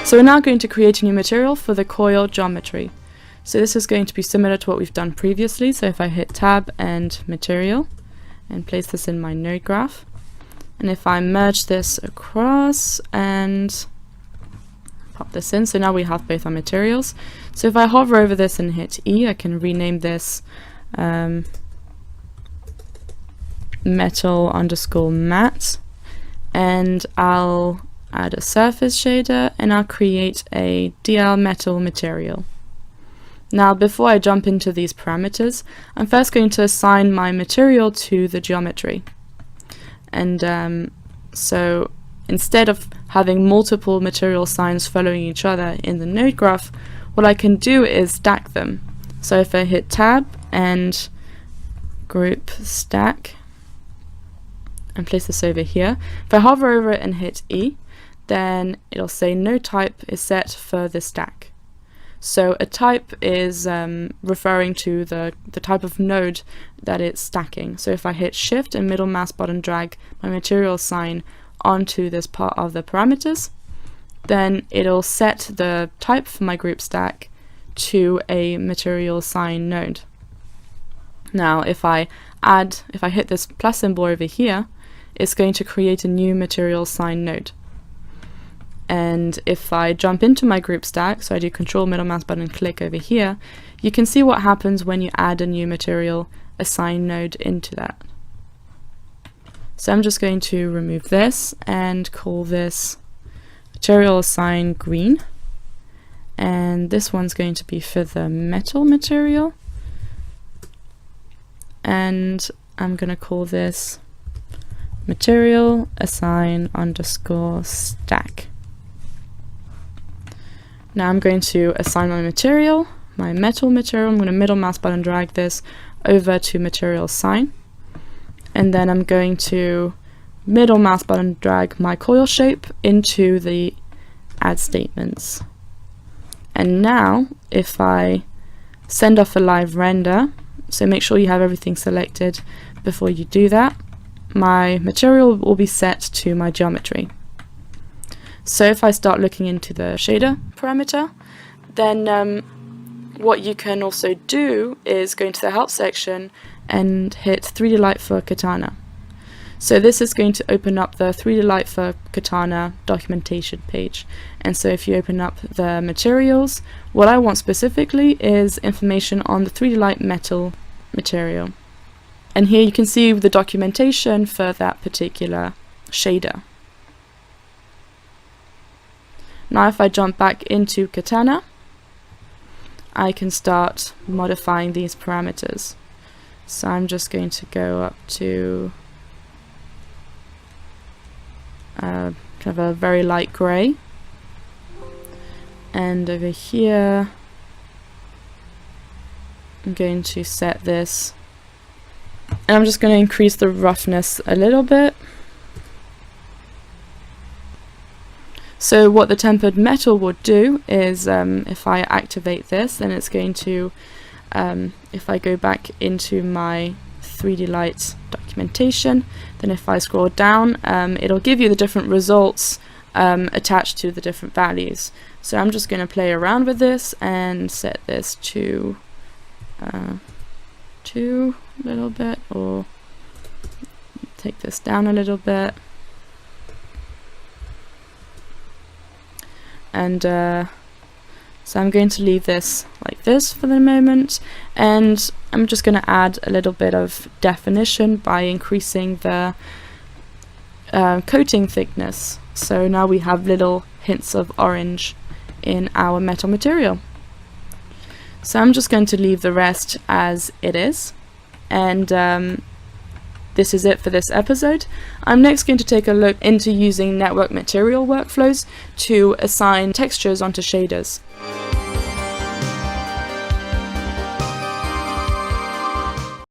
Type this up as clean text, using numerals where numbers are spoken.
So we're now going to create a new material for the coil geometry. So this is going to be similar to what we've done previously. So if I hit tab and material and place this in my node graph, and if I merge this across and pop this in, so now we have both our materials. So if I hover over this and hit E, I can rename this metal underscore matte, and I'll add a surface shader and I'll create a DL metal material. Now before I jump into these parameters, I'm first going to assign my material to the geometry. And so instead of having multiple material signs following each other in the node graph, what I can do is stack them. So if I hit tab and group stack and place this over here, if I hover over it and hit E, then it'll say no type is set for the stack. So a type is referring to the type of node that it's stacking. So if I hit shift and middle mouse button drag my material sign onto this part of the parameters, then it'll set the type for my group stack to a material sign node. Now if I hit this plus symbol over here, it's going to create a new material sign node. And if I jump into my group stack, so I do control middle mouse button click over here, you can see what happens when you add a new material assign node into that. So I'm just going to remove this and call this material assign green, and this one's going to be for the metal material, and I'm going to call this material assign underscore stack. Now I'm going to assign my material, my metal material. I'm going to middle mouse button drag this over to material sign, and then I'm going to middle mouse button drag my coil shape into the add statements. And now if I send off a live render, so make sure you have everything selected before you do that, my material will be set to my geometry. So if I start looking into the shader parameter, then what you can also do is go into the help section and hit 3Delight for Katana. So this is going to open up the 3Delight for Katana documentation page. And so if you open up the materials, what I want specifically is information on the 3Delight metal material. And here you can see the documentation for that particular shader. Now if I jump back into Katana, I can start modifying these parameters. So I'm just going to go up to kind of a very light grey, and over here I'm going to set this, and I'm just going to increase the roughness a little bit. So what the tempered metal would do is if I activate this, then it's going to, if I go back into my 3Delight documentation, then if I scroll down, it'll give you the different results attached to the different values. So I'm just going to play around with this and set this to 2 a little bit, or take this down a little bit. And so I'm going to leave this like this for the moment, and I'm just going to add a little bit of definition by increasing the coating thickness. So now we have little hints of orange in our metal material. So I'm just going to leave the rest as it is, and this is it for this episode. I'm next going to take a look into using network material workflows to assign textures onto shaders.